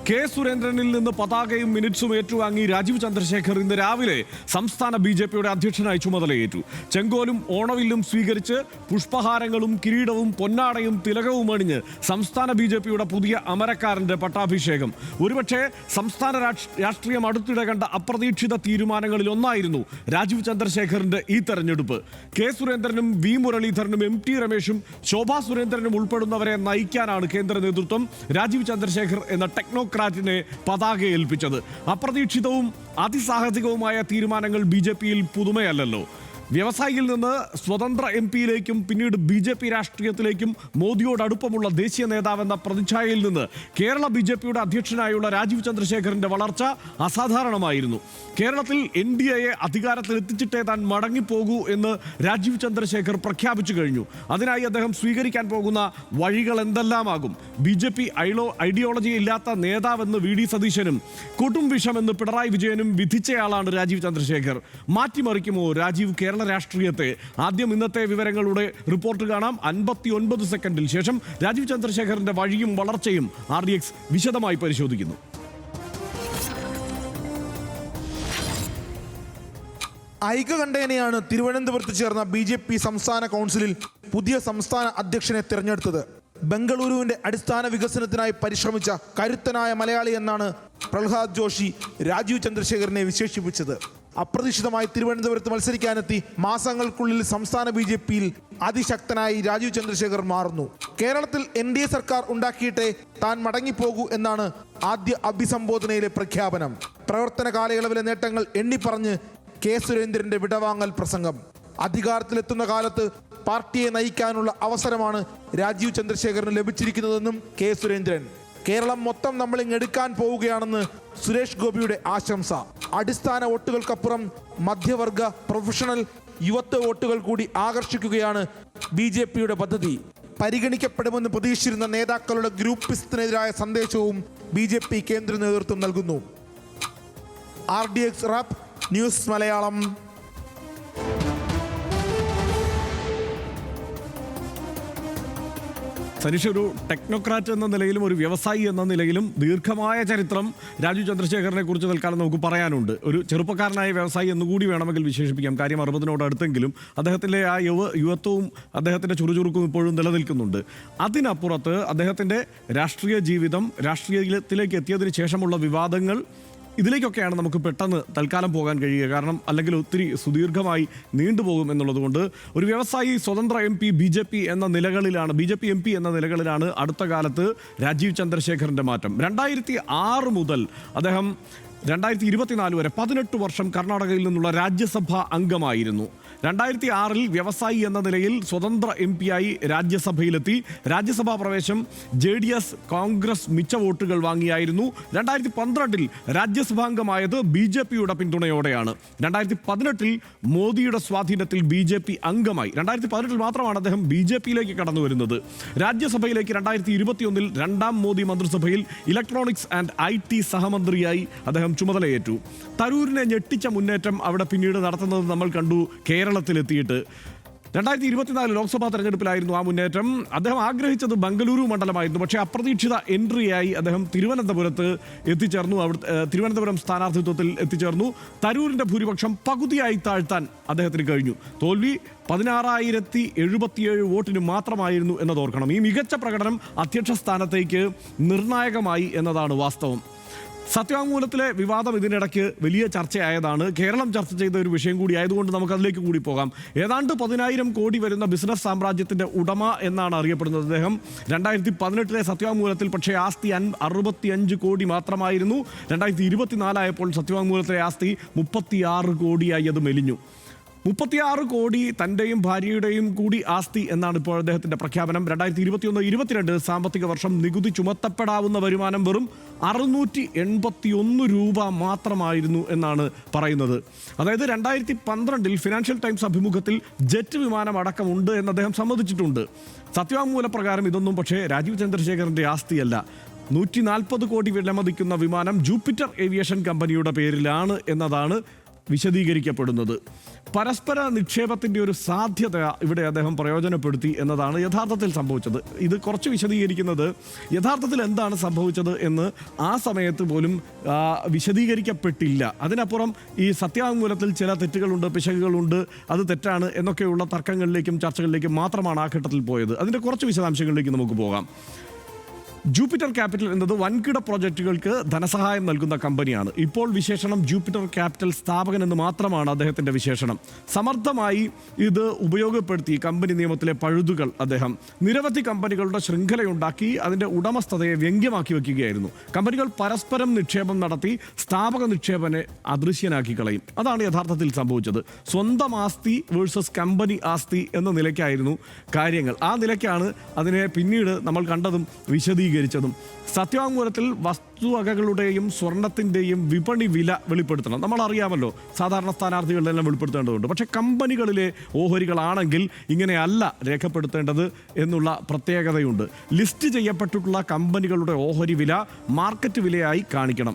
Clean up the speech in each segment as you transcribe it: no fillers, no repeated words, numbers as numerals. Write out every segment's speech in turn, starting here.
K സുരേന്ദ്രനിൽ നിന്ന് പതാകയും മിനിറ്റ്സും ഏറ്റുവാങ്ങി രാജീവ് ചന്ദ്രശേഖർ ഇന്ന് രാവിലെ സംസ്ഥാന ബി.ജെ.പിയുടെ അധ്യക്ഷനായി ചുമതലയേറ്റു. ചെങ്കോലും ഓണവില്ലും സ്വീകരിച്ച് പുഷ്പഹാരങ്ങളും കിരീടവും പൊന്നാടയും തിലകവും അണിഞ്ഞ് സംസ്ഥാന ബി.ജെ.പിയുടെ പുതിയ അമരക്കാരന്റെ പട്ടാഭിഷേകം. ഒരുപക്ഷെ സംസ്ഥാന രാഷ്ട്രീയം അടുത്തിടെ കണ്ട അപ്രതീക്ഷിത തീരുമാനങ്ങളിൽ ഒന്നായിരുന്നു രാജീവ് ചന്ദ്രശേഖറിന്റെ ഈ തെരഞ്ഞെടുപ്പ്. കെ സുരേന്ദ്രനും വി മുരളീധരനും എം ടി രമേശും ശോഭാ സുരേന്ദ്രനും ഉൾപ്പെടുന്നവരെ നയിക്കാനാണ് കേന്ദ്ര നേതൃത്വം രാജീവ് ചന്ദ്രശേഖർ എന്ന ടെക്നോക്രാറ്റിനെ പതാക ഏൽപ്പിച്ചത്. അപ്രതീക്ഷിതവും അതിസാഹസികവുമായ തീരുമാനങ്ങൾ ബി.ജെ.പിയിൽ പുതുമയല്ലല്ലോ. വ്യവസായിയിൽ നിന്ന് സ്വതന്ത്ര എം പിയിലേക്കും പിന്നീട് ബി.ജെ.പി രാഷ്ട്രീയത്തിലേക്കും മോദിയോട് അടുപ്പമുള്ള ദേശീയ നേതാവെന്ന പ്രതിച്ഛായയിൽ നിന്ന് കേരള ബി.ജെ.പിയുടെ അധ്യക്ഷനായുള്ള രാജീവ് ചന്ദ്രശേഖറിന്റെ വളർച്ച അസാധാരണമായിരുന്നു. കേരളത്തിൽ എൻ.ഡി.എയെ അധികാരത്തിൽ എത്തിച്ചിട്ടേ താൻ മടങ്ങിപ്പോകൂ എന്ന് രാജീവ് ചന്ദ്രശേഖർ പ്രഖ്യാപിച്ചു കഴിഞ്ഞു. അതിനായി അദ്ദേഹം സ്വീകരിക്കാൻ പോകുന്ന വഴികൾ എന്തെല്ലാമാകും? ബി.ജെ.പി ഐഡിയോളജി ഇല്ലാത്ത നേതാവെന്ന് വി ഡി സതീശനും കൊടും വിഷമെന്ന് പിണറായി വിജയനും വിധിച്ചയാളാണ് രാജീവ് ചന്ദ്രശേഖർ. മാറ്റിമറിക്കുമോ രാജീവ് കേരള രാഷ്ട്രീയത്തെ? ആദ്യം ഇന്നത്തെ വിവരങ്ങളുടെ റിപ്പോർട്ട് കാണാം. 59 സെക്കൻഡിൽ ശേഷം രാജീവ് ചന്ദ്രശേഖറിന്റെ വഴിയും വളർച്ചയും RDX വിശദമായി പരിശോധിക്കുന്നു. ഐകകണ്ഠേനയാണ് തിരുവനന്തപുരത്ത് ചേർന്ന ബി.ജെ.പി സംസ്ഥാന കൗൺസിലിൽ പുതിയ സംസ്ഥാന അധ്യക്ഷനെ തിരഞ്ഞെടുത്തത്. ബംഗളൂരുവിന്റെ അടിസ്ഥാന വികസനത്തിനായി പരിശ്രമിച്ച കരുത്തനായ മലയാളി എന്നാണ് പ്രഹ്ലാദ് ജോഷി രാജീവ് ചന്ദ്രശേഖറിനെ വിശേഷിപ്പിച്ചത്. അപ്രതീക്ഷിതമായി തിരുവനന്തപുരത്ത് മത്സരിക്കാനെത്തി മാസങ്ങൾക്കുള്ളിൽ സംസ്ഥാന ബി.ജെ.പിയിൽ അതിശക്തനായി രാജീവ് ചന്ദ്രശേഖർ മാറുന്നു. കേരളത്തിൽ എൻ.ഡി.എ സർക്കാർ ഉണ്ടാക്കിയിട്ടേ താൻ മടങ്ങിപ്പോകൂ എന്നാണ് ആദ്യ അഭിസംബോധനയിലെ പ്രഖ്യാപനം. പ്രവർത്തന കാലയളവിലെ നേട്ടങ്ങൾ എണ്ണിപ്പറഞ്ഞ് കെ സുരേന്ദ്രന്റെ വിടവാങ്ങൽ പ്രസംഗം. അധികാരത്തിലെത്തുന്ന കാലത്ത് പാർട്ടിയെ നയിക്കാനുള്ള അവസരമാണ് രാജീവ് ചന്ദ്രശേഖറിന് ലഭിച്ചിരിക്കുന്നതെന്നും കെ സുരേന്ദ്രൻ. കേരളം മൊത്തം നമ്മളിങ്ങെടുക്കാൻ പോവുകയാണെന്ന് സുരേഷ് ഗോപിയുടെ ആശംസ. അടിസ്ഥാന വോട്ടുകൾക്കപ്പുറം മധ്യവർഗ, പ്രൊഫഷണൽ, യുവത്വ വോട്ടുകൾ കൂടി ആകർഷിക്കുകയാണ് ബി.ജെ.പിയുടെ പദ്ധതി. പരിഗണിക്കപ്പെടുമെന്ന് പ്രതീക്ഷിച്ചിരുന്ന നേതാക്കളുടെ ഗ്രൂപ്പിസത്തിനെതിരായ സന്ദേശവും ബി.ജെ.പി കേന്ദ്ര നേതൃത്വം നൽകുന്നു. RDX rap news Malayalam. Saneesh, ഒരു ടെക്നോക്രാറ്റ് എന്ന നിലയിലും ഒരു വ്യവസായി എന്ന നിലയിലും ദീർഘമായ ചരിത്രം രാജീവ് ചന്ദ്രശേഖറിനെ കുറിച്ച് തൽക്കാലം നമുക്ക് പറയാനുണ്ട്. ഒരു ചെറുപ്പക്കാരനായ വ്യവസായി എന്നുകൂടി വേണമെങ്കിൽ വിശേഷിപ്പിക്കാം. കാര്യം 60-നോട് അടുത്തെങ്കിലും അദ്ദേഹത്തിൻ്റെ ആ യുവത്വവും അദ്ദേഹത്തിൻ്റെ ചുറുചുറുക്കും ഇപ്പോഴും നിലനിൽക്കുന്നുണ്ട്. അതിനപ്പുറത്ത് അദ്ദേഹത്തിൻ്റെ രാഷ്ട്രീയ ജീവിതം, രാഷ്ട്രീയത്തിലേക്ക് എത്തിയതിന് ശേഷമുള്ള വിവാദങ്ങൾ, ഇതിലേക്കൊക്കെയാണ് നമുക്ക് പെട്ടെന്ന് തൽക്കാലം പോകാൻ കഴിയുക. കാരണം അല്ലെങ്കിൽ ഒത്തിരി സുദീർഘമായി നീണ്ടുപോകും എന്നുള്ളതുകൊണ്ട് ഒരു വ്യവസായി, സ്വതന്ത്ര M P, BJP M P എന്ന നിലകളിലാണ് അടുത്ത കാലത്ത് രാജീവ് ചന്ദ്രശേഖറിൻ്റെ മാറ്റം. 2006 മുതൽ അദ്ദേഹം 2024 വരെ 18 വർഷം കർണാടകയിൽ നിന്നുള്ള രാജ്യസഭാ അംഗമായിരുന്നു. 2006 വ്യവസായി എന്ന നിലയിൽ സ്വതന്ത്ര എം പിയായി രാജ്യസഭയിലെത്തി. രാജ്യസഭാ പ്രവേശം JDS കോൺഗ്രസ് മിച്ച വോട്ടുകൾ വാങ്ങിയായിരുന്നു. 2012 രാജ്യസഭാംഗമായത് ബി.ജെ.പിയുടെ പിന്തുണയോടെയാണ്. 2018 മോദിയുടെ സ്വാധീനത്തിൽ ബി.ജെ.പി അംഗമായി. 2018 മാത്രമാണ് അദ്ദേഹം ബി.ജെ.പിയിലേക്ക് കടന്നു വരുന്നത്. രാജ്യസഭയിലേക്ക് 2021 രണ്ടാം മോദി മന്ത്രിസഭയിൽ ഇലക്ട്രോണിക്സ് ആൻഡ് IT സഹമന്ത്രിയായി അദ്ദേഹം ചുമതലയേറ്റു. തരൂരിനെ ഞെട്ടിച്ച മുന്നേറ്റം അവിടെ പിന്നീട് നടത്തുന്നത് നമ്മൾ കണ്ടു. കേരളത്തിലെത്തിയിട്ട് 2024 ലോക്സഭാ തെരഞ്ഞെടുപ്പിലായിരുന്നു ആ മുന്നേറ്റം. അദ്ദേഹം ആഗ്രഹിച്ചത് ബംഗളൂരു മണ്ഡലമായിരുന്നു. പക്ഷേ അപ്രതീക്ഷിത എൻട്രിയായി അദ്ദേഹം തിരുവനന്തപുരത്ത് എത്തിച്ചേർന്നു. തിരുവനന്തപുരം സ്ഥാനാർത്ഥിത്വത്തിൽ എത്തിച്ചേർന്നു. തരൂരിൻ്റെ ഭൂരിപക്ഷം പകുതിയായി താഴ്ത്താൻ അദ്ദേഹത്തിന് കഴിഞ്ഞു. തോൽവി 16,077 വോട്ടിന് മാത്രമായിരുന്നു എന്നതോർക്കണം. ഈ മികച്ച പ്രകടനം അധ്യക്ഷ സ്ഥാനത്തേക്ക് നിർണായകമായി എന്നതാണ് വാസ്തവം. സത്യവാങ്മൂലത്തിലെ വിവാദം ഇതിനിടയ്ക്ക് വലിയ ചർച്ചയായതാണ്. കേരളം ചർച്ച ചെയ്ത ഒരു വിഷയം കൂടി ആയതുകൊണ്ട് നമുക്കതിലേക്ക് കൂടി പോകാം. ഏതാണ്ട് 10,000 കോടി വരുന്ന ബിസിനസ് സാമ്രാജ്യത്തിൻ്റെ ഉടമ എന്നാണ് അറിയപ്പെടുന്നത് അദ്ദേഹം. 2018 സത്യവാങ്മൂലത്തിൽ പക്ഷേ ആസ്തി 65 കോടി മാത്രമായിരുന്നു. 2024 ആയപ്പോൾ സത്യവാങ്മൂലത്തിലെ ആസ്തി 36 കോടിയായി അത് മെലിഞ്ഞു. 36 കോടി തൻ്റെയും ഭാര്യയുടെയും കൂടി ആസ്തി എന്നാണ് ഇപ്പോൾ അദ്ദേഹത്തിൻ്റെ പ്രഖ്യാപനം. 2021-22 സാമ്പത്തിക വർഷം നികുതി ചുമത്തപ്പെടാവുന്ന വരുമാനം വെറും 681 രൂപ മാത്രമായിരുന്നു എന്നാണ് പറയുന്നത്. അതായത് 2012 ഫിനാൻഷ്യൽ ടൈംസ് അഭിമുഖത്തിൽ ജെറ്റ് വിമാനം അടക്കമുണ്ട് എന്ന് അദ്ദേഹം സമ്മതിച്ചിട്ടുണ്ട്. സത്യവാങ്മൂല പ്രകാരം ഇതൊന്നും പക്ഷേ രാജീവ് ചന്ദ്രശേഖറിൻ്റെ ആസ്തിയല്ല. 140 കോടി വിലമതിക്കുന്ന വിമാനം ജൂപ്പിറ്റർ ഏവിയേഷൻ കമ്പനിയുടെ പേരിലാണ് എന്നതാണ് വിശദീകരിക്കപ്പെടുന്നത്. പരസ്പര നിക്ഷേപത്തിൻ്റെ ഒരു സാധ്യത ഇവിടെ അദ്ദേഹം പ്രയോജനപ്പെടുത്തി എന്നതാണ് യഥാർത്ഥത്തിൽ സംഭവിച്ചത്. ഇത് കുറച്ച് വിശദീകരിക്കുന്നത് യഥാർത്ഥത്തിൽ എന്താണ് സംഭവിച്ചത് എന്ന് ആ സമയത്ത് പോലും വിശദീകരിക്കപ്പെട്ടില്ല. അതിനപ്പുറം ഈ സത്യവാങ്മൂലത്തിൽ ചില തെറ്റുകളുണ്ട്, പിശകുകളുണ്ട്, അത് തെറ്റാണ് എന്നൊക്കെയുള്ള തർക്കങ്ങളിലേക്കും ചർച്ചകളിലേക്കും മാത്രമാണ് ആ ഘട്ടത്തിൽ പോയത്. അതിൻ്റെ കുറച്ച് വിശദാംശങ്ങളിലേക്ക് നമുക്ക് പോകാം. ജൂപ്പിറ്റർ ക്യാപിറ്റൽ എന്നത് വൻകിട പ്രോജക്റ്റുകൾക്ക് ധനസഹായം നൽകുന്ന കമ്പനിയാണ്. ഇപ്പോൾ വിശേഷണം ജൂപ്പിറ്റർ ക്യാപിറ്റൽ സ്ഥാപകൻ എന്ന് മാത്രമാണ് അദ്ദേഹത്തിൻ്റെ വിശേഷണം. സമർത്ഥമായി ഇത് ഉപയോഗപ്പെടുത്തി കമ്പനി നിയമത്തിലെ പഴുതുകൾ അദ്ദേഹം നിരവധി കമ്പനികളുടെ ശൃംഖലയുണ്ടാക്കി അതിൻ്റെ ഉടമസ്ഥതയെ വ്യംഗ്യമാക്കി വയ്ക്കുകയായിരുന്നു. കമ്പനികൾ പരസ്പരം നിക്ഷേപം നടത്തി സ്ഥാപക നിക്ഷേപനെ അദൃശ്യനാക്കി കളയും. അതാണ് യഥാർത്ഥത്തിൽ സംഭവിച്ചത്. സ്വന്തം ആസ്തി വേഴ്സസ് കമ്പനി ആസ്തി എന്ന നിലയ്ക്കായിരുന്നു കാര്യങ്ങൾ. ആ നിലയ്ക്കാണ് അതിനെ പിന്നീട് നമ്മൾ കണ്ടതും വിശദീകരിച്ചതും. സത്യവാങ്മൂലത്തിൽ വസ്തുവകകളുടെയും സ്വർണത്തിൻ്റെയും വിപണി വില വെളിപ്പെടുത്തണം. നമ്മൾ അറിയാമല്ലോ, സാധാരണ സ്ഥാനാർത്ഥികളിലെല്ലാം വെളിപ്പെടുത്തേണ്ടതുണ്ട്. പക്ഷേ കമ്പനികളിലെ ഓഹരികളാണെങ്കിൽ ഇങ്ങനെയല്ല രേഖപ്പെടുത്തേണ്ടത് എന്നുള്ള പ്രത്യേകതയുണ്ട്. ലിസ്റ്റ് ചെയ്യപ്പെട്ടിട്ടുള്ള കമ്പനികളുടെ ഓഹരി വില മാർക്കറ്റ് വിലയായി കാണിക്കണം.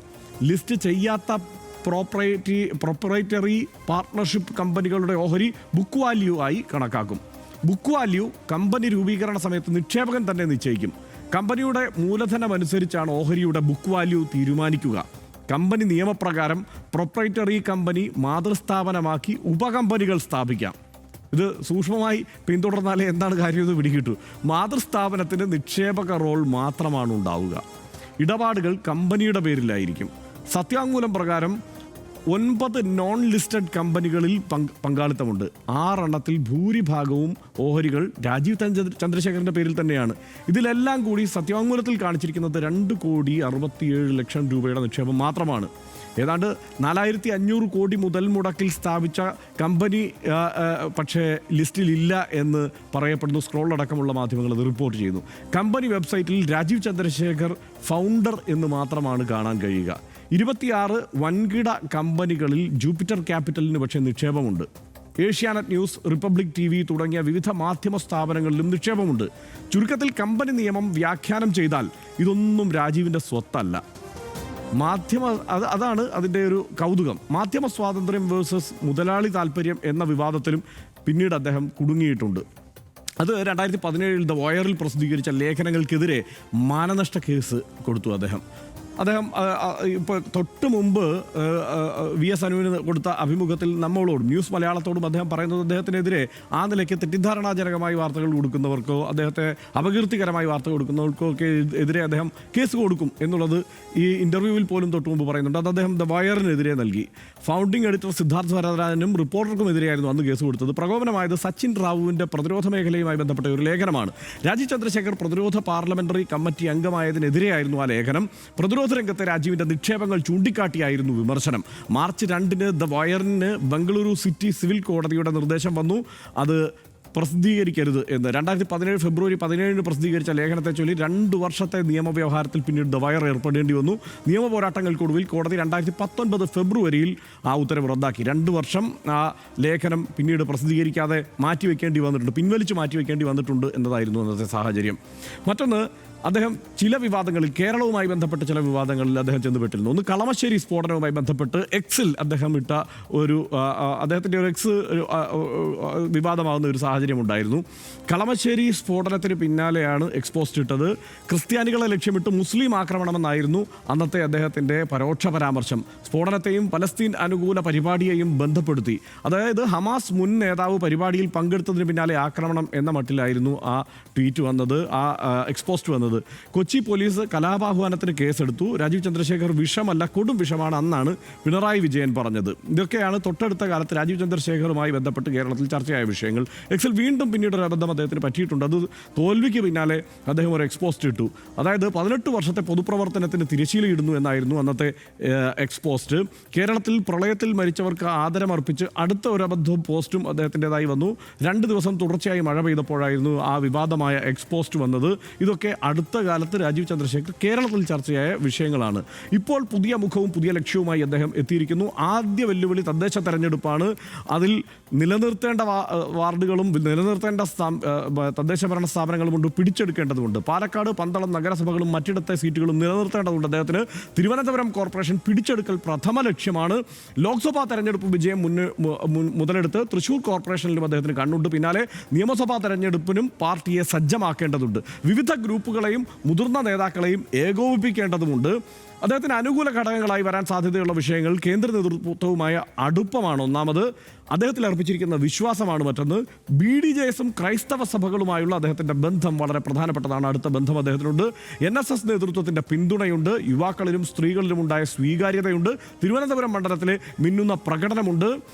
ലിസ്റ്റ് ചെയ്യാത്ത പ്രൊപ്പറേറ്ററി പാർട്ട്ണർഷിപ്പ് കമ്പനികളുടെ ഓഹരി ബുക്ക് വാല്യൂ ആയി കണക്കാക്കും. ബുക്ക് വാല്യൂ കമ്പനി രൂപീകരണ സമയത്ത് നിക്ഷേപകൻ തന്നെ നിശ്ചയിക്കും. കമ്പനിയുടെ മൂലധനമനുസരിച്ചാണ് ഓഹരിയുടെ ബുക്ക് വാല്യൂ തീരുമാനിക്കുക. കമ്പനി നിയമപ്രകാരം പ്രൊപ്പറേറ്ററി കമ്പനി മാതൃസ്ഥാപനമാക്കി ഉപകമ്പനികൾ സ്ഥാപിക്കാം. ഇത് സൂക്ഷ്മമായി പിന്തുടർന്നാലേ എന്താണ് കാര്യമെന്ന് പിടികിട്ടു. മാതൃസ്ഥാപനത്തിന് നിക്ഷേപക റോൾ മാത്രമാണ് ഉണ്ടാവുക. ഇടപാടുകൾ കമ്പനിയുടെ പേരിലായിരിക്കും. സത്യവാങ്മൂലം പ്രകാരം 9 നോൺ ലിസ്റ്റഡ് കമ്പനികളിൽ പങ്കാളിത്തമുണ്ട്. 6 എണ്ണത്തിൽ ഭൂരിഭാഗവും ഓഹരികൾ രാജീവ് ചന്ദ്രശേഖറിൻ്റെ പേരിൽ തന്നെയാണ്. ഇതിലെല്ലാം കൂടി സത്യവാങ്മൂലത്തിൽ കാണിച്ചിരിക്കുന്നത് 2,67,00,000 രൂപയുടെ നിക്ഷേപം മാത്രമാണ്. ഏതാണ്ട് 4,500 കോടി മുതൽ മുടക്കിൽ സ്ഥാപിച്ച കമ്പനി പക്ഷേ ലിസ്റ്റിലില്ല എന്ന് പറയപ്പെടുന്നു. സ്ക്രോൾ അടക്കമുള്ള മാധ്യമങ്ങൾ അത് റിപ്പോർട്ട് ചെയ്യുന്നു. കമ്പനി വെബ്സൈറ്റിൽ രാജീവ് ചന്ദ്രശേഖർ ഫൗണ്ടർ എന്ന് മാത്രമാണ് കാണാൻ കഴിയുക. 26 വൻകിട കമ്പനികളിൽ ജൂപ്പിറ്റർ ക്യാപിറ്റലിന് പക്ഷേ നിക്ഷേപമുണ്ട്. ഏഷ്യാനെറ്റ് ന്യൂസ്, റിപ്പബ്ലിക് TV തുടങ്ങിയ വിവിധ മാധ്യമ സ്ഥാപനങ്ങളിലും നിക്ഷേപമുണ്ട്. ചുരുക്കത്തിൽ കമ്പനി നിയമം വ്യാഖ്യാനം ചെയ്താൽ ഇതൊന്നും രാജീവിൻ്റെ സ്വത്തല്ല. അതാണ് അതിൻ്റെ ഒരു കൗതുകം. മാധ്യമ സ്വാതന്ത്ര്യം വേഴ്സസ് മുതലാളി താല്പര്യം എന്ന വിവാദത്തിലും പിന്നീട് അദ്ദേഹം കുടുങ്ങിയിട്ടുണ്ട്. അത് 2017 ദ വയറിൽ പ്രസിദ്ധീകരിച്ച ലേഖനങ്ങൾക്കെതിരെ മാനനഷ്ട കേസ് കൊടുത്തു അദ്ദേഹം. ഇപ്പോൾ തൊട്ട് മുമ്പ് VS അനുവിന് കൊടുത്ത അഭിമുഖത്തിൽ നമ്മളോടും ന്യൂസ് മലയാളത്തോടും അദ്ദേഹം പറയുന്നത് അദ്ദേഹത്തിനെതിരെ ആ നിലയ്ക്ക് തെറ്റിദ്ധാരണാജനകമായി വാർത്തകൾ കൊടുക്കുന്നവർക്കോ അദ്ദേഹത്തെ അപകീർത്തികരമായി വാർത്ത കൊടുക്കുന്നവർക്കോ ഒക്കെ എതിരെ അദ്ദേഹം കേസ് കൊടുക്കും എന്നുള്ളത് ഈ ഇൻ്റർവ്യൂവിൽ പോലും തൊട്ട് മുമ്പ് പറയുന്നുണ്ട്. അത് അദ്ദേഹം ദ വയറിനെതിരെ നൽകി. ഫൗണ്ടിംഗ് എഡിറ്റർ സിദ്ധാർത്ഥ് വരദരാജനും റിപ്പോർട്ടർക്കും എതിരെയായിരുന്നു അന്ന് കേസ് കൊടുത്തത്. പ്രകോപനമായത് സച്ചിൻ റാവുവിൻ്റെ പ്രതിരോധ മേഖലയുമായി ബന്ധപ്പെട്ട ഒരു ലേഖനമാണ്. രാജീവ് ചന്ദ്രശേഖർ പ്രതിരോധ പാർലമെന്ററി കമ്മിറ്റി അംഗമായതിനെതിരെയായിരുന്നു ആ ലേഖനം. പ്രതിരോധ രംഗത്തെ രാജീവിന്റെ നിക്ഷേപങ്ങൾ ചൂണ്ടിക്കാട്ടിയായിരുന്നു വിമർശനം. മാർച്ച് 2-ന് ദ വയറിന് ബംഗളൂരു സിറ്റി സിവിൽ കോടതിയുടെ നിർദ്ദേശം വന്നു. അത് പ്രസിദ്ധീകരിക്കരുത് എന്ന്. 2017 ഫെബ്രുവരി 17 പ്രസിദ്ധീകരിച്ച ലേഖനത്തെ ചൊല്ലി 2 വർഷത്തെ നിയമവ്യവഹാരത്തിൽ പിന്നീട് ദ വയർ ഏർപ്പെടേണ്ടി വന്നു. നിയമ പോരാട്ടങ്ങൾക്കൊടുവിൽ കോടതി 2019 ഫെബ്രുവരിയിൽ ആ ഉത്തരവ് റദ്ദാക്കി. 2 വർഷം ആ ലേഖനം പിന്നീട് പ്രസിദ്ധീകരിക്കാതെ മാറ്റിവെക്കേണ്ടി വന്നിട്ടുണ്ട്, പിൻവലിച്ച് മാറ്റിവെക്കേണ്ടി വന്നിട്ടുണ്ട് എന്നതായിരുന്നു അന്നത്തെ സാഹചര്യം. മറ്റൊന്ന്, അദ്ദേഹം ചില വിവാദങ്ങളിൽ, കേരളവുമായി ബന്ധപ്പെട്ട ചില വിവാദങ്ങളിൽ അദ്ദേഹം ചെന്നുപെട്ടിരുന്നു. ഒന്ന്, കളമശ്ശേരി സ്ഫോടനവുമായി ബന്ധപ്പെട്ട് എക്സിൽ അദ്ദേഹം ഇട്ട ഒരു അദ്ദേഹത്തിൻ്റെ ഒരു എക്സ് വിവാദമാകുന്ന ഒരു സാഹചര്യം ഉണ്ടായിരുന്നു. കളമശ്ശേരി സ്ഫോടനത്തിന് പിന്നാലെയാണ് എക്സ്പോസ്റ്റ് ഇട്ടത്. ക്രിസ്ത്യാനികളെ ലക്ഷ്യമിട്ട് മുസ്ലിം ആക്രമണമെന്നായിരുന്നു അന്നത്തെ അദ്ദേഹത്തിൻ്റെ പരോക്ഷ പരാമർശം. സ്ഫോടനത്തെയും പലസ്തീൻ അനുകൂല പരിപാടിയെയും ബന്ധപ്പെടുത്തി. അതായത് ഹമാസ് മുൻ നേതാവ് പരിപാടിയിൽ പങ്കെടുത്തതിന് പിന്നാലെ ആക്രമണം എന്ന മട്ടിലായിരുന്നു ആ ട്വീറ്റ് വന്നത്, ആ എക്സ്പോസ്റ്റ് വന്നത്. കൊച്ചി പോലീസ് കലാപാഹ്വാനത്തിന് കേസെടുത്തു. രാജീവ് ചന്ദ്രശേഖർ വിഷമല്ല, കൊടും വിഷമാണ് അന്നാണ് പിണറായി വിജയൻ പറഞ്ഞത്. ഇതൊക്കെയാണ് തൊട്ടടുത്ത കാലത്ത് രാജീവ് ചന്ദ്രശേഖറുമായി ബന്ധപ്പെട്ട് കേരളത്തിൽ ചർച്ചയായ വിഷയങ്ങൾ. എക്സിൽ വീണ്ടും പിന്നീട് ഒരു അബദ്ധം അദ്ദേഹത്തിന് പറ്റിയിട്ടുണ്ട്. അത് തോൽവിക്ക് പിന്നാലെ അദ്ദേഹം ഒരു എക്സ്പോസ്റ്റ് ഇട്ടു. അതായത് 18 വർഷത്തെ പൊതുപ്രവർത്തനത്തിന് തിരശ്ശീലയിടുന്നു എന്നായിരുന്നു അന്നത്തെ എക്സ്പോസ്റ്റ്. കേരളത്തിൽ പ്രളയത്തിൽ മരിച്ചവർക്ക് ആദരമർപ്പിച്ച് അടുത്ത ഒരു അബദ്ധവും പോസ്റ്റും അദ്ദേഹത്തിൻ്റെതായി വന്നു. 2 ദിവസം തുടർച്ചയായി മഴ പെയ്തപ്പോഴായിരുന്നു ആ വിവാദമായ എക്സ്പോസ്റ്റ് വന്നത്. ഇതൊക്കെ അടുത്ത കാലത്ത് രാജീവ് ചന്ദ്രശേഖർ കേരളത്തിൽ ചർച്ചയായ വിഷയങ്ങളാണ്. ഇപ്പോൾ പുതിയ മുഖവും പുതിയ ലക്ഷ്യവുമായി അദ്ദേഹം എത്തിയിരിക്കുന്നു. ആദ്യ വെല്ലുവിളി തദ്ദേശ തെരഞ്ഞെടുപ്പാണ്. അതിൽ നിലനിർത്തേണ്ട വാർഡുകളും നിലനിർത്തേണ്ട തദ്ദേശ ഭരണ സ്ഥാപനങ്ങളും കൊണ്ട് പിടിച്ചെടുക്കേണ്ടതുണ്ട്. പാലക്കാട്, പന്തളം നഗരസഭകളും മറ്റിടത്തെ സീറ്റുകളും നിലനിർത്തേണ്ടതുണ്ട് അദ്ദേഹത്തിന്. തിരുവനന്തപുരം കോർപ്പറേഷൻ പിടിച്ചെടുക്കൽ പ്രഥമ ലക്ഷ്യമാണ്. ലോക്സഭാ തെരഞ്ഞെടുപ്പ് വിജയം മുതലെടുത്ത് തൃശൂർ കോർപ്പറേഷനിലും അദ്ദേഹത്തിന് കണ്ണുണ്ട്. പിന്നാലെ നിയമസഭാ തെരഞ്ഞെടുപ്പിനും പാർട്ടിയെ സജ്ജമാക്കേണ്ടതുണ്ട്. വിവിധ ഗ്രൂപ്പുകളെയും മുതിർന്ന നേതാക്കളെയും ഏകോപിപ്പിക്കേണ്ടതുമുണ്ട്. അദ്ദേഹത്തിന് അനുകൂല ഘടകങ്ങളായി വരാൻ സാധ്യതയുള്ള വിഷയങ്ങൾ കേന്ദ്ര നേതൃത്വവുമായ അടുപ്പമാണ് ഒന്നാമത്. അദ്ദേഹത്തിൽ അർപ്പിച്ചിരിക്കുന്ന വിശ്വാസമാണ് മറ്റൊന്ന്. BDJS ക്രൈസ്തവ സഭകളുമായുള്ള അദ്ദേഹത്തിൻ്റെ ബന്ധം വളരെ പ്രധാനപ്പെട്ടതാണ്. അടുത്ത ബന്ധം അദ്ദേഹത്തിനുണ്ട്. NSS നേതൃത്വത്തിൻ്റെ പിന്തുണയുണ്ട്. യുവാക്കളിലും സ്ത്രീകളിലും ഉണ്ടായ സ്വീകാര്യതയുണ്ട്. തിരുവനന്തപുരം മണ്ഡലത്തിലെ മിന്നുന്ന പ്രകടനമുണ്ട്.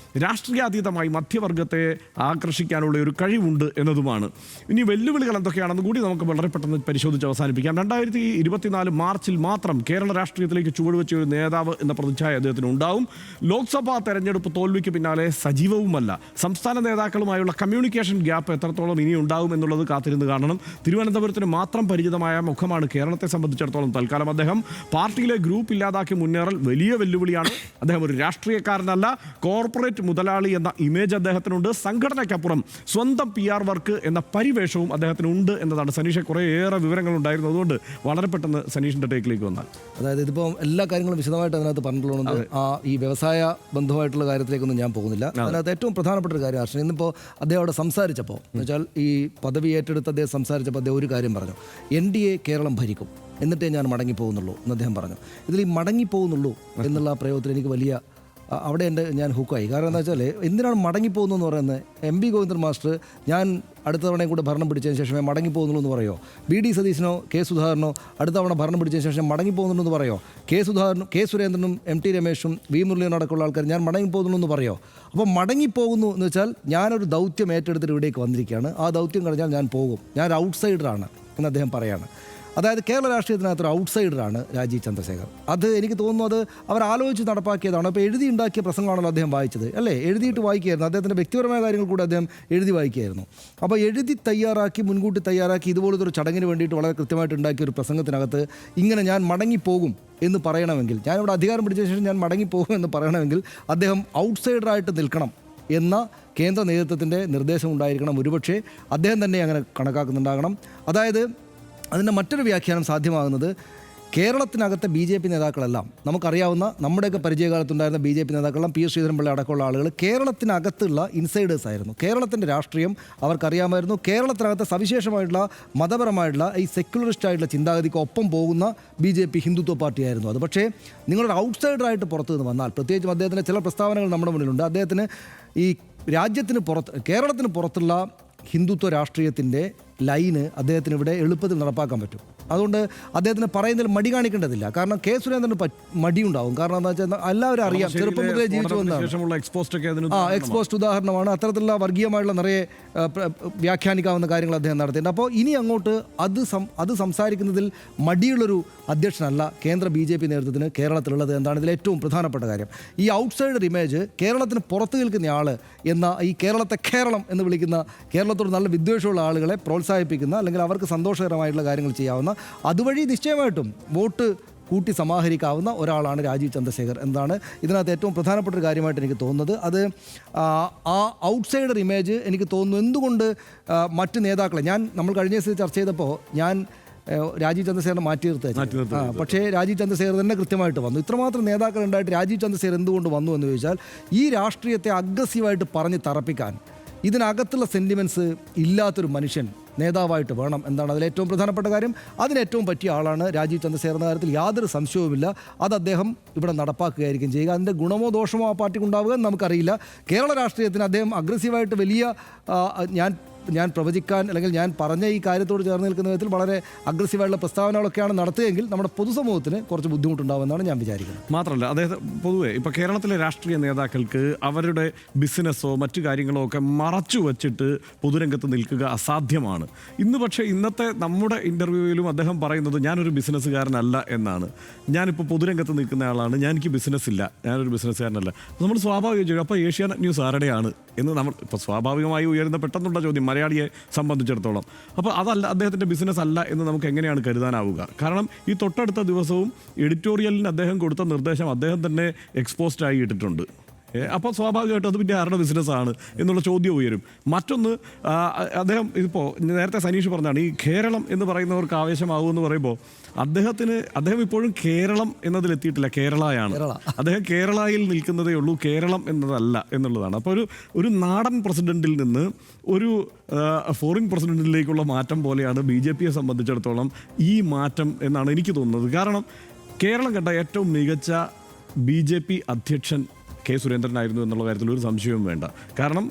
രാഷ്ട്രീയാതീതമായി മധ്യവർഗത്തെ ആകർഷിക്കാനുള്ള ഒരു കഴിവുണ്ട് എന്നതുമാണ്. ഇനി വെല്ലുവിളികൾ എന്തൊക്കെയാണെന്ന് കൂടി നമുക്ക് വളരെ പെട്ടെന്ന് പരിശോധിച്ച് അവസാനിപ്പിക്കാം. 2024 മാർച്ചിൽ മാത്രം കേരള രാഷ്ട്രീയത്തിലേക്ക് ചുവടുവെച്ച ഒരു നേതാവ് എന്ന പ്രതിച്ഛായ അദ്ദേഹത്തിന് ഉണ്ടാവും. ലോക്സഭാ തെരഞ്ഞെടുപ്പ് തോൽവിക്ക് പിന്നാലെ സജീവവുമല്ല. സംസ്ഥാന നേതാക്കളുമായുള്ള കമ്മ്യൂണിക്കേഷൻ ഗ്യാപ്പ് എത്രത്തോളം ഇനി ഉണ്ടാവും എന്നുള്ളത് കാത്തിരുന്ന് കാണണം. തിരുവനന്തപുരത്തിന് മാത്രം പരിചിതമായ മുഖമാണ് കേരളത്തെ സംബന്ധിച്ചിടത്തോളം തൽക്കാലം അദ്ദേഹം. പാർട്ടിയിലെ ഗ്രൂപ്പ് ഇല്ലാതാക്കി മുന്നേറൽ വലിയ വെല്ലുവിളിയാണ്. അദ്ദേഹം ഒരു രാഷ്ട്രീയക്കാരനല്ല, കോർപ്പറേറ്റ് മുതലാളി എന്ന ഇമേജ് അദ്ദേഹത്തിനുണ്ട്. സംഘടനയ്ക്കപ്പുറം സ്വന്തം PR വർക്ക് എന്ന പരിവേഷവും അദ്ദേഹത്തിനുണ്ട് എന്നതാണ്. സനീഷെ, കുറേയേറെ വിവരങ്ങൾ ഉണ്ടായിരുന്നു, അതുകൊണ്ട് വളരെ പെട്ടെന്ന് സനീഷിൻ്റെ ടേക്കിലേക്ക് വന്നാൽ. അതായത് ഇതിപ്പോൾ എല്ലാ കാര്യങ്ങളും വിശദമായിട്ട് അതിനകത്ത് പറഞ്ഞിട്ടുള്ളത് ഈ വ്യവസായ ബന്ധമായിട്ടുള്ള കാര്യത്തിലേക്കൊന്നും ഞാൻ പോകുന്നില്ല. അതിനകത്ത് ഏറ്റവും പ്രധാനപ്പെട്ട ഒരു കാര്യം ഹർഷൻ, ഇന്നിപ്പോൾ അദ്ദേഹം അവിടെ സംസാരിച്ചപ്പോൾ എന്ന് വെച്ചാൽ ഈ പദവി ഏറ്റെടുത്ത് അദ്ദേഹം സംസാരിച്ചപ്പോൾ അദ്ദേഹം ഒരു കാര്യം പറഞ്ഞു: NDA കേരളം ഭരിക്കും, എന്നിട്ടേ ഞാൻ മടങ്ങിപ്പോകുന്നുള്ളൂ എന്ന് അദ്ദേഹം പറഞ്ഞു. ഇതിൽ ഈ മടങ്ങിപ്പോകുന്നുള്ളൂ എന്നുള്ള ആ പ്രയോഗത്തിൽ എനിക്ക് വലിയ അവിടെ ഞാൻ ഹുക്കായി. കാരണം എന്താ വെച്ചാൽ എന്തിനാണ് മടങ്ങിപ്പോകുന്നതെന്ന് പറയുന്നത്? MB ഗോവിന്ദൻ മാസ്റ്റർ ഞാൻ അടുത്ത തവണയും കൂടെ ഭരണം പിടിച്ചതിന് ശേഷമേ മടങ്ങിപ്പോകുന്നുള്ളൂ എന്ന് പറയുമോ? BD സതീശനോ K സുധാകരനോ അടുത്ത തവണ ഭരണം പിടിച്ചതിന് ശേഷം മടങ്ങിപ്പോകുന്നുള്ളൂ എന്ന് പറയുമോ? K സുരേന്ദ്രനും MT രമേശും V മുരളീധരനും അടക്കമുള്ള ആൾക്കാർ ഞാൻ മടങ്ങിപ്പോകുന്നുള്ളൂ എന്ന് പറയുമോ? അപ്പോൾ മടങ്ങിപ്പോകുന്നു എന്ന് വെച്ചാൽ ഞാനൊരു ദൗത്യം ഏറ്റെടുത്തിട്ട് ഇവിടേക്ക് വന്നിരിക്കുകയാണ്, ആ ദൗത്യം കഴിഞ്ഞാൽ ഞാൻ പോകും, ഞാൻ ഒരു ഔട്ട്സൈഡറാണ് എന്ന് അദ്ദേഹം പറയാണ്. അതായത് കേരള രാഷ്ട്രീയത്തിനകത്തൊരു ഔട്ട്സൈഡറാണ് രാജീവ് ചന്ദ്രശേഖർ. അത് എനിക്ക് തോന്നുന്നു അത് അവർ ആലോചിച്ച് നടപ്പാക്കിയതാണ്. അപ്പോൾ എഴുതി ഉണ്ടാക്കിയ പ്രസംഗമാണല്ലോ അദ്ദേഹം വായിച്ചത്, അല്ലേ? എഴുതിയിട്ട് വായിക്കുകയായിരുന്നു. അദ്ദേഹത്തിൻ്റെ വ്യക്തിപരമായ കാര്യങ്ങൾ കൂടെ അദ്ദേഹം എഴുതി വായിക്കുകയായിരുന്നു. അപ്പോൾ എഴുതി തയ്യാറാക്കി, മുൻകൂട്ടി തയ്യാറാക്കി ഇതുപോലത്തെ ഒരു ചടങ്ങിന് വേണ്ടിയിട്ട് വളരെ കൃത്യമായിട്ട് ഉണ്ടാക്കിയ ഒരു പ്രസംഗത്തിനകത്ത് ഇങ്ങനെ ഞാൻ മടങ്ങിപ്പോകും എന്ന് പറയണമെങ്കിൽ, ഞാനിവിടെ അധികാരം പിടിച്ച ശേഷം ഞാൻ മടങ്ങിപ്പോകും എന്ന് പറയണമെങ്കിൽ അദ്ദേഹം ഔട്ട്സൈഡറായിട്ട് നിൽക്കണം എന്ന കേന്ദ്ര നേതൃത്വത്തിൻ്റെ നിർദ്ദേശം ഉണ്ടായിരിക്കണം. ഒരുപക്ഷെ അദ്ദേഹം തന്നെ അങ്ങനെ കണക്കാക്കുന്നുണ്ടാകണം. അതായത് അതിൻ്റെ മറ്റൊരു വ്യാഖ്യാനം സാധ്യമാകുന്നത് കേരളത്തിനകത്തെ BJP നേതാക്കളെല്ലാം നമുക്കറിയാവുന്ന, നമ്മുടെയൊക്കെ പരിചയകാലത്തുണ്ടായിരുന്ന BJP നേതാക്കളെല്ലാം P. ശ്രീധരൻപിള്ള അടക്കമുള്ള ആളുകൾ കേരളത്തിനകത്തുള്ള ഇൻസൈഡേഴ്സ് ആയിരുന്നു. കേരളത്തിൻ്റെ രാഷ്ട്രീയം അവർക്കറിയാമായിരുന്നു. കേരളത്തിനകത്ത് സവിശേഷമായിട്ടുള്ള മതപരമായിട്ടുള്ള ഈ സെക്യുലറിസ്റ്റ് ആയിട്ടുള്ള ചിന്താഗതിക്ക് ഒപ്പം പോകുന്ന BJP ഹിന്ദുത്വ പാർട്ടിയായിരുന്നു അത്. പക്ഷേ നിങ്ങളൊരു ഔട്ട്സൈഡറായിട്ട് പുറത്തു നിന്ന് വന്നാൽ, പ്രത്യേകിച്ചും അദ്ദേഹത്തിൻ്റെ ചില പ്രസ്താവനകൾ നമ്മുടെ മുന്നിലുണ്ട്, അദ്ദേഹത്തിന് ഈ രാജ്യത്തിന് പുറത്ത്, കേരളത്തിന് പുറത്തുള്ള ഹിന്ദുത്വ രാഷ്ട്രീയത്തിൻ്റെ ലൈന് അദ്ദേഹത്തിന് ഇവിടെ എളുപ്പത്തിൽ നടപ്പാക്കാൻ പറ്റും. അതുകൊണ്ട് അദ്ദേഹത്തിന് പറയുന്നതിൽ മടി കാണിക്കേണ്ടതില്ല. കാരണം K സുരേന്ദ്രന് മടിയുണ്ടാവും. കാരണം എന്താ വെച്ചാൽ എല്ലാവരും അറിയാം, ചെറുപ്പം മുതലേ ജീവിച്ചു വന്നതാണ്. എക്സ്പോസ്റ്റ് ഉദാഹരണമാണ്. അത്തരത്തിലുള്ള വർഗീയമായിട്ടുള്ള നിറയെ വ്യാഖ്യാനിക്കാവുന്ന കാര്യങ്ങൾ അദ്ദേഹം നടത്തിയിട്ടുണ്ട്. അപ്പോൾ ഇനി അങ്ങോട്ട് അത് സംസാരിക്കുന്നതിൽ മടിയുള്ളൊരു അധ്യക്ഷനല്ല കേന്ദ്ര BJP നേതൃത്വത്തിന് കേരളത്തിലുള്ളത് എന്താണ് ഇതിൽ ഏറ്റവും പ്രധാനപ്പെട്ട കാര്യം. ഈ ഔട്ട്സൈഡർ ഇമേജ്, കേരളത്തിന് പുറത്ത് നിൽക്കുന്ന ആൾ എന്ന ഈ കേരളത്തെ കേരളം എന്ന് വിളിക്കുന്ന, കേരളത്തോട് നല്ല വിദ്വേഷമുള്ള ആളുകളെ പ്രോത്സാഹിപ്പിക്കുന്ന, അല്ലെങ്കിൽ അവർക്ക് സന്തോഷകരമായിട്ടുള്ള കാര്യങ്ങൾ ചെയ്യാവുന്ന, അതുവഴി നിശ്ചയമായിട്ടും വോട്ട് കൂട്ടി സമാഹരിക്കാവുന്ന ഒരാളാണ് രാജീവ് ചന്ദ്രശേഖർ എന്നതാണ് ഇതിനകത്ത് ഏറ്റവും പ്രധാനപ്പെട്ട ഒരു കാര്യമായിട്ട് എനിക്ക് തോന്നുന്നത്. അത് ആ ഔട്ട്സൈഡർ ഇമേജ് എനിക്ക് തോന്നുന്നു എന്തുകൊണ്ട് മറ്റ് നേതാക്കളെ, നമ്മൾ കഴിഞ്ഞ ദിവസം ചർച്ച ചെയ്തപ്പോൾ ഞാൻ രാജീവ് ചന്ദ്രശേഖരനെ മാറ്റി നിർത്തുക, പക്ഷേ രാജീവ് ചന്ദ്രശേഖർ തന്നെ കൃത്യമായിട്ട് വന്നു. ഇത്രമാത്രം നേതാക്കൾ ഉണ്ടായിട്ട് രാജീവ് ചന്ദ്രശേഖർ എന്തുകൊണ്ട് വന്നു എന്ന് ചോദിച്ചാൽ, ഈ രാഷ്ട്രീയത്തെ അഗ്രസീവായിട്ട് പറഞ്ഞ് തറപ്പിക്കാൻ ഇതിനകത്തുള്ള സെൻറ്റിമെൻറ്റ്സ് ഇല്ലാത്തൊരു മനുഷ്യൻ നേതാവായിട്ട് വേണം എന്നാണ് അതിലേറ്റവും പ്രധാനപ്പെട്ട കാര്യം. അതിനേറ്റവും പറ്റിയ ആളാണ് രാജീവ് ചന്ദ്രശേഖർ എന്ന കാര്യത്തിൽ യാതൊരു സംശയവുമില്ല. അത് അദ്ദേഹം ഇവിടെ നടപ്പാക്കുകയായിരിക്കും ചെയ്യുക. അതിൻ്റെ ഗുണമോ ദോഷമോ ആ പാർട്ടിക്ക് ഉണ്ടാവുക എന്ന് നമുക്കറിയില്ല. കേരള രാഷ്ട്രീയത്തിന് അദ്ദേഹം അഗ്രസീവായിട്ട് വലിയ ഞാൻ പ്രവചിക്കാൻ, അല്ലെങ്കിൽ ഞാൻ പറഞ്ഞ ഈ കാര്യത്തോട് ചേർന്ന് നിൽക്കുന്ന വിധത്തിൽ വളരെ അഗ്രസീവായിട്ടുള്ള പ്രസ്താവനകളൊക്കെയാണ് നടത്തുകയെങ്കിൽ നമ്മുടെ പൊതുസമൂഹത്തിന് കുറച്ച് ബുദ്ധിമുട്ടുണ്ടാവുമെന്നാണ് ഞാൻ വിചാരിക്കുന്നത്. മാത്രമല്ല അദ്ദേഹം പൊതുവെ ഇപ്പോൾ കേരളത്തിലെ രാഷ്ട്രീയ നേതാക്കൾക്ക് അവരുടെ ബിസിനസ്സോ മറ്റു കാര്യങ്ങളോ ഒക്കെ മറച്ചു വച്ചിട്ട് പൊതുരംഗത്ത് നിൽക്കുക അസാധ്യമാണ്. പക്ഷേ ഇന്നത്തെ നമ്മുടെ ഇൻ്റർവ്യൂവിലും അദ്ദേഹം പറയുന്നത് ഞാനൊരു ബിസിനസ്സുകാരനല്ല എന്നാണ്. ഞാനിപ്പോൾ പൊതുരംഗത്ത് നിൽക്കുന്ന ആളാണ്, എനിക്ക് ബിസിനസ് ഇല്ല, ഞാനൊരു ബിസിനസ്സുകാരനല്ല. നമ്മൾ സ്വാഭാവികം ചോദിക്കും, അപ്പോൾ ഏഷ്യാനെറ്റ് ന്യൂസ് ആരുടെയാണ് എന്ന് നമ്മൾ ഇപ്പോൾ സ്വാഭാവികമായി ഉയരുന്ന പെട്ടെന്നുള്ള ചോദ്യം. മലയാളിയെ സംബന്ധിച്ചിടത്തോളം. അപ്പോൾ അതല്ല അദ്ദേഹത്തിൻ്റെ ബിസിനസ് അല്ല എന്ന് നമുക്ക് എങ്ങനെയാണ് കരുതാനാവുക? കാരണം ഈ തൊട്ടടുത്ത ദിവസവും എഡിറ്റോറിയലിന് അദ്ദേഹം കൊടുത്ത നിർദ്ദേശം അദ്ദേഹം തന്നെ എക്സ്പോസ്ഡ് ആയി ഇട്ടിട്ടുണ്ട്. അപ്പോൾ സ്വാഭാവികമായിട്ടും അത് പിന്നെ ആരുടെ ബിസിനസ്സാണ് എന്നുള്ള ചോദ്യം ഉയരും. മറ്റൊന്ന്, അദ്ദേഹം ഇപ്പോൾ നേരത്തെ സനീഷ് പറഞ്ഞാണ് ഈ കേരളം എന്ന് പറയുന്നവർക്ക് ആവേശമാകുമെന്ന് പറയുമ്പോൾ അദ്ദേഹം ഇപ്പോഴും കേരളം എന്നതിലെത്തിയിട്ടില്ല, കേരളയാണ്. അദ്ദേഹം കേരളയിൽ നിൽക്കുന്നതേ ഉള്ളൂ, കേരളം എന്നതല്ല എന്നുള്ളതാണ്. അപ്പോൾ ഒരു നാടൻ പ്രസിഡന്റിൽ നിന്ന് ഒരു ഫോറിൻ പ്രസിഡന്റിലേക്കുള്ള മാറ്റം പോലെയാണ് BJPയെ സംബന്ധിച്ചിടത്തോളം ഈ മാറ്റം എന്നാണ് എനിക്ക് തോന്നുന്നത്. കാരണം കേരളം കണ്ട ഏറ്റവും മികച്ച BJP അധ്യക്ഷൻ കെ സുരേന്ദ്രനായിരുന്നു എന്നുള്ള കാര്യത്തിൽ ഒരു സംശയവും വേണ്ട. കാരണം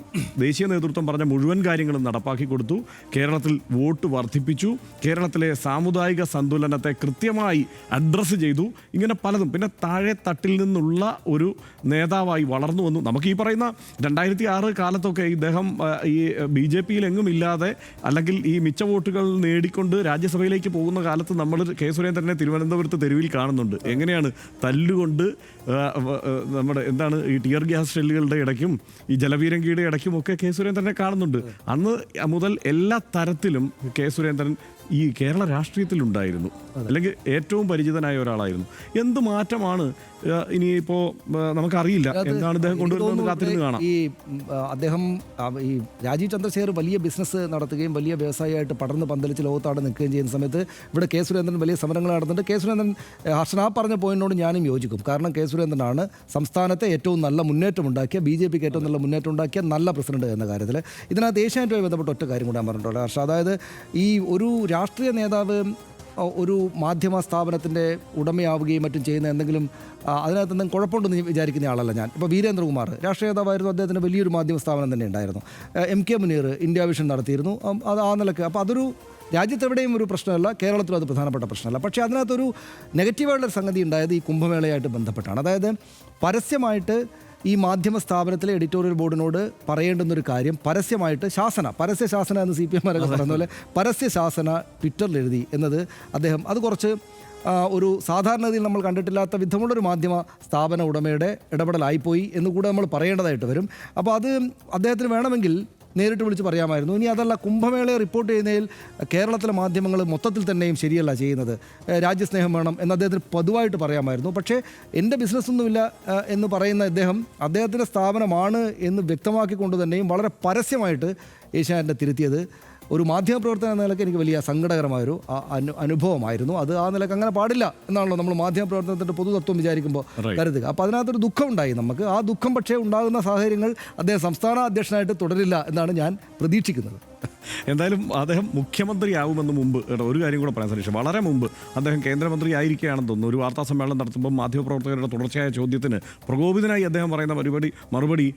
ദേശീയ നേതൃത്വം പറഞ്ഞ മുഴുവൻ കാര്യങ്ങളും നടപ്പാക്കി കൊടുത്തു, കേരളത്തിൽ വോട്ട് വർദ്ധിപ്പിച്ചു, കേരളത്തിലെ സാമുദായിക സന്തുലനത്തെ കൃത്യമായി അഡ്രസ്സ് ചെയ്തു, ഇങ്ങനെ പലതും. പിന്നെ താഴെ തട്ടിൽ നിന്നുള്ള ഒരു നേതാവായി വളർന്നു വന്നു. നമുക്ക് ഈ പറയുന്ന 2006 കാലത്തൊക്കെ ഇദ്ദേഹം ഈ BJPയിൽ എങ്ങും ഇല്ലാതെ അല്ലെങ്കിൽ ഈ മിച്ച വോട്ടുകൾ നേടിക്കൊണ്ട് രാജ്യസഭയിലേക്ക് പോകുന്ന കാലത്ത് നമ്മൾ കെ സുരേന്ദ്രനെ തിരുവനന്തപുരത്ത് തെരുവിൽ കാണുന്നുണ്ട്. എങ്ങനെയാണ് തല്ലുകൊണ്ട് നമ്മുടെ എന്താണ് ഈ ടിയർ ഗ്യാസ് ഷെല്ലുകളുടെ ഇടയ്ക്കും ഈ ജലപീരങ്കിയുടെ ഇടയ്ക്കും ഒക്കെ കെ സുരേന്ദ്രനെ കാണുന്നുണ്ട്. അന്ന് മുതൽ എല്ലാ തരത്തിലും കെ സുരേന്ദ്രൻ ഈ കേരള രാഷ്ട്രീയത്തിലുണ്ടായിരുന്നു, അല്ലെങ്കിൽ ഏറ്റവും പരിചിതനായ ഒരാളായിരുന്നു. എന്ത് മാറ്റമാണ് ഇനിയിപ്പോൾ നമുക്കറിയില്ല, എന്താണ് ഇദ്ദേഹം കൊണ്ടുവരുന്നതെന്ന് കാത്തിരുന്ന് കാണാം. ഈ അദ്ദേഹം ഈ രാജീവ് ചന്ദ്രശേഖർ വലിയ ബിസിനസ് നടത്തുകയും വലിയ വ്യവസായിയായിട്ട് പടർന്ന് പന്തലിച്ച് ലോകത്താണ് നിൽക്കുകയും ചെയ്യുന്ന സമയത്ത് ഇവിടെ കെ സുരേന്ദ്രൻ വലിയ സമരങ്ങൾ നടത്തുന്നുണ്ട്. കെ സുരേന്ദ്രൻ ഹർഷന പറഞ്ഞ പോയിന്റിനോട് ഞാനും യോജിക്കും. കാരണം കെ സുരേന്ദ്രനാണ് സംസ്ഥാനത്തെ ഏറ്റവും നല്ല മുന്നേറ്റം ഉണ്ടാക്കിയ, BJPക്ക് ഏറ്റവും നല്ല മുന്നേറ്റം ഉണ്ടാക്കിയ നല്ല പ്രസിഡന്റ് എന്ന കാര്യത്തിൽ. ഇതിനകത്ത് ഏഷ്യാനെറ്റുമായി ബന്ധപ്പെട്ട ഒറ്റ കാര്യം കൂടെ ഞാൻ പറഞ്ഞിട്ടുള്ളത് ഹർഷ, അതായത് ഈ ഒരു രാഷ്ട്രീയ നേതാവ് ഒരു മാധ്യമ സ്ഥാപനത്തിൻ്റെ ഉടമയാവുകയും മറ്റും ചെയ്യുന്ന എന്തെങ്കിലും അതിനകത്ത് എന്തെങ്കിലും കുഴപ്പമുണ്ടെന്ന് വിചാരിക്കുന്ന ആളല്ല ഞാൻ. ഇപ്പോൾ വീരേന്ദ്രകുമാർ രാഷ്ട്രീയ നേതാവായിരുന്നു, അദ്ദേഹത്തിന് വലിയൊരു മാധ്യമ സ്ഥാപനം തന്നെ ഉണ്ടായിരുന്നു. MK മുനീർ ഇന്ത്യ വിഷൻ നടത്തിയിരുന്നു, അത് ആ നിലക്ക്. അപ്പോൾ അതൊരു രാജ്യത്തെവിടെയും ഒരു പ്രശ്നമല്ല, കേരളത്തിലും അത് പ്രധാനപ്പെട്ട പ്രശ്നമല്ല. പക്ഷേ അതിനകത്തൊരു നെഗറ്റീവായിട്ടുള്ളൊരു സംഗതി ഉണ്ടായത് ഈ കുംഭമേളയായിട്ട് ബന്ധപ്പെട്ടാണ്. അതായത് പരസ്യമായിട്ട് ഈ മാധ്യമ സ്ഥാപനത്തിലെ എഡിറ്റോറിയൽ ബോർഡിനോട് പറയേണ്ടുന്നൊരു കാര്യം പരസ്യമായിട്ട് പരസ്യ ശാസന എന്ന് CPM പറയുന്ന പോലെ പരസ്യ ശാസന ട്വിറ്ററിൽ എഴുതി എന്നത് അദ്ദേഹം അത് കുറച്ച് ഒരു സാധാരണഗതിയിൽ നമ്മൾ കണ്ടിട്ടില്ലാത്ത വിധമുള്ളൊരു മാധ്യമ സ്ഥാപന ഉടമയുടെ ഇടപെടലായിപ്പോയി എന്നുകൂടെ നമ്മൾ പറയേണ്ടതായിട്ട് വരും. അപ്പോൾ അത് അദ്ദേഹത്തിന് വേണമെങ്കിൽ നേരിട്ട് വിളിച്ച് പറയാമായിരുന്നു. ഇനി അതല്ല, കുംഭമേളയെ റിപ്പോർട്ട് ചെയ്യുന്നതിൽ കേരളത്തിലെ മാധ്യമങ്ങൾ മൊത്തത്തിൽ തന്നെയും ശരിയല്ല ചെയ്യുന്നത്, രാജ്യസ്നേഹം വേണം എന്ന് അദ്ദേഹത്തിന് പൊതുവായിട്ട് പറയാമായിരുന്നു. പക്ഷേ എൻ്റെ ബിസിനസ്സൊന്നുമില്ല എന്ന് പറയുന്ന അദ്ദേഹത്തിൻ്റെ സ്ഥാപനമാണ് എന്ന് വ്യക്തമാക്കിക്കൊണ്ട് തന്നെയും വളരെ പരസ്യമായിട്ട് ഏഷ്യാനെറ്റിനെ തിരുത്തിയത് ഒരു മാധ്യമപ്രവർത്തനം എന്ന നിലയ്ക്ക് എനിക്ക് വലിയ സങ്കടകരമായൊരു അനുഭവമായിരുന്നു. അത് ആ നിലയ്ക്ക് അങ്ങനെ പാടില്ല എന്നാണല്ലോ നമ്മൾ മാധ്യമപ്രവർത്തനത്തിൻ്റെ പൊതുതത്വം വിചാരിക്കുമ്പോൾ കരുതുക. അപ്പോൾ അതിനകത്തൊരു ദുഃഖം ഉണ്ടായി നമുക്ക്. ആ ദുഃഖം പക്ഷേ ഉണ്ടാകുന്ന സാഹചര്യങ്ങൾ അദ്ദേഹം സംസ്ഥാന അധ്യക്ഷനായിട്ട് തുടരില്ല എന്നാണ് ഞാൻ പ്രതീക്ഷിക്കുന്നത്. എന്തായാലും അദ്ദേഹം മുഖ്യമന്ത്രിയാവുമെന്ന് മുമ്പ് ഒരു കാര്യം കൂടെ പറയാൻ ശ്രമിച്ചു. വളരെ മുമ്പ് അദ്ദേഹം കേന്ദ്രമന്ത്രി ആയിരിക്കുകയാണെന്ന് തോന്നുന്നു. ഒരു വാർത്താ സമ്മേളനം നടത്തുമ്പോൾ മാധ്യമപ്രവർത്തകരുടെ തുടർച്ചയായ ചോദ്യത്തിന് പ്രകോപിതനായി അദ്ദേഹം പറയുന്ന മറുപടി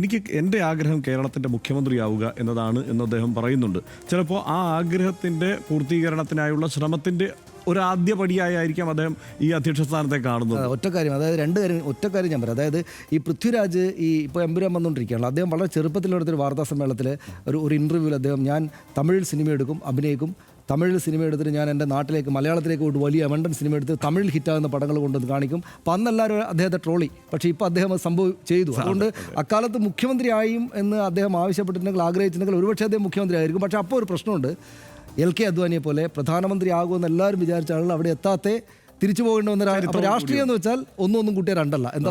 എനിക്ക് എൻ്റെ ആഗ്രഹം കേരളത്തിൻ്റെ മുഖ്യമന്ത്രിയാവുക എന്നതാണ് എന്ന് അദ്ദേഹം പറയുന്നുണ്ട്. ചിലപ്പോൾ ആ ആഗ്രഹത്തിൻ്റെ പൂർത്തീകരണത്തിനായുള്ള ശ്രമത്തിൻ്റെ ഒരു ആദ്യ പടിയായിരിക്കാം അദ്ദേഹം ഈ അധ്യക്ഷ സ്ഥാനത്തെ കാണുന്നത്. ഒറ്റക്കാര്യം, അതായത് ഒറ്റക്കാര്യം ഞാൻ പറയാം. അതായത് ഈ പൃഥ്വിരാജ് ഇപ്പോൾ എമ്പുരാൻ വന്നുകൊണ്ടിരിക്കുകയാണല്ലോ. അദ്ദേഹം വളരെ ചെറുപ്പത്തിലെടുത്തൊരു വാർത്താ സമ്മേളനത്തിൽ ഒരു ഇൻ്റർവ്യൂവിൽ അദ്ദേഹം ഞാൻ തമിഴിൽ സിനിമ എടുക്കും, അഭിനയിക്കും, തമിഴിൽ സിനിമ എടുത്തിട്ട് ഞാൻ എൻ്റെ നാട്ടിലേക്ക് മലയാളത്തിലേക്ക് കൊണ്ട് വലിയ അവണ്ടൻ സിനിമ എടുത്ത് തമിഴിൽ ഹിറ്റാകുന്ന പടങ്ങൾ കൊണ്ടുവന്ന് കാണിക്കും. അപ്പോൾ അന്നെല്ലാവരും അദ്ദേഹത്തെ ട്രോളി. പക്ഷേ ഇപ്പോൾ അദ്ദേഹം അത് ചെയ്തു. അതുകൊണ്ട് അക്കാലത്ത് മുഖ്യമന്ത്രിയായും എന്ന് അദ്ദേഹം ആവശ്യപ്പെട്ടിട്ടുണ്ടെങ്കിൽ, ആഗ്രഹിച്ചിട്ടുണ്ടെങ്കിൽ ഒരുപക്ഷെ അദ്ദേഹം മുഖ്യമന്ത്രി ആയിരിക്കും. പക്ഷേ അപ്പോൾ ഒരു പ്രശ്നമുണ്ട്. LK അദ്വാനിയെ പോലെ പ്രധാനമന്ത്രി ആകുമെന്ന് എല്ലാവരും വിചാരിച്ച ആളുകൾ അവിടെ എത്താതെ തിരിച്ചു പോകേണ്ടി വന്ന രാഷ്ട്രീയം എന്ന് വെച്ചാൽ ഒന്നും കൂട്ടിയ രണ്ടല്ല. എന്താ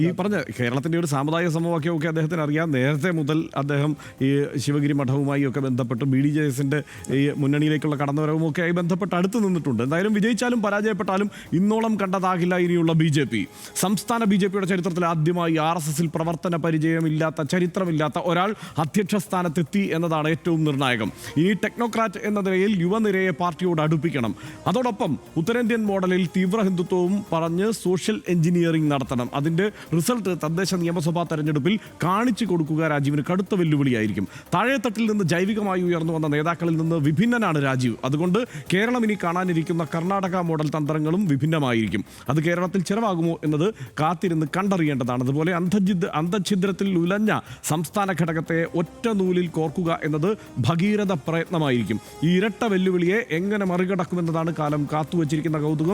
ഈ പറഞ്ഞ കേരളത്തിന്റെ ഒരു സാമുദായിക സമവാക്യമൊക്കെ അദ്ദേഹത്തിന് അറിയാം. നേരത്തെ മുതൽ അദ്ദേഹം ഈ ശിവഗിരി മഠവുമായി ഒക്കെ ബന്ധപ്പെട്ട് BDJSന്റെ ഈ മുന്നണിയിലേക്കുള്ള കടന്നുവരവും ഒക്കെ ആയി ബന്ധപ്പെട്ട് അടുത്ത് നിന്നിട്ടുണ്ട്. എന്തായാലും വിജയിച്ചാലും പരാജയപ്പെട്ടാലും ഇന്നോളം കണ്ടതാകില്ല ഇനിയുള്ള BJP. സംസ്ഥാന BJPയുടെ ചരിത്രത്തിൽ ആദ്യമായി RSSൽ പ്രവർത്തന പരിചയമില്ലാത്ത, ചരിത്രമില്ലാത്ത ഒരാൾ അധ്യക്ഷ സ്ഥാനത്തെത്തി എന്നതാണ് ഏറ്റവും നിർണായകം. ഇനി ടെക്നോക്രാറ്റ് എന്ന നിലയിൽ യുവനിരയെ പാർട്ടിയോട് അടുപ്പിക്കണം. അതോടൊപ്പം ഉത്തരേന്ത്യൻ മോഡലിൽ തീവ്ര ഹിന്ദുത്വവും പറഞ്ഞ് സോഷ്യൽ എഞ്ചിനീയറിംഗ് നടത്തണം. അതിൻ്റെ റിസൾട്ട് തദ്ദേശ നിയമസഭാ തെരഞ്ഞെടുപ്പിൽ കാണിച്ചു കൊടുക്കുക രാജീവിന് കടുത്ത വെല്ലുവിളിയായിരിക്കും. താഴെത്തട്ടിൽ നിന്ന് ജൈവികമായി ഉയർന്നു വന്ന നേതാക്കളിൽ നിന്ന് വിഭിന്നനാണ് രാജീവ്. അതുകൊണ്ട് കേരളം ഇനി കാണാനിരിക്കുന്ന കർണാടക മോഡൽ തന്ത്രങ്ങളും വിഭിന്നമായിരിക്കും. അത് കേരളത്തിൽ ചിലവാകുമോ എന്നത് കാത്തിരുന്ന് കണ്ടറിയേണ്ടതാണ്. അതുപോലെ അന്തഛിദ്രത്തിൽ ഉലഞ്ഞ സംസ്ഥാന ഘടകത്തെ ഒറ്റ നൂലിൽ കോർക്കുക എന്നത് ഭഗീരഥ പ്രയത്നമായിരിക്കും. ഈ ഇരട്ട വെല്ലുവിളിയെ എങ്ങനെ മറികടക്കുമെന്നതാണ് കാലം കാത്തുവച്ചിരിക്കുന്ന കൗതുകം.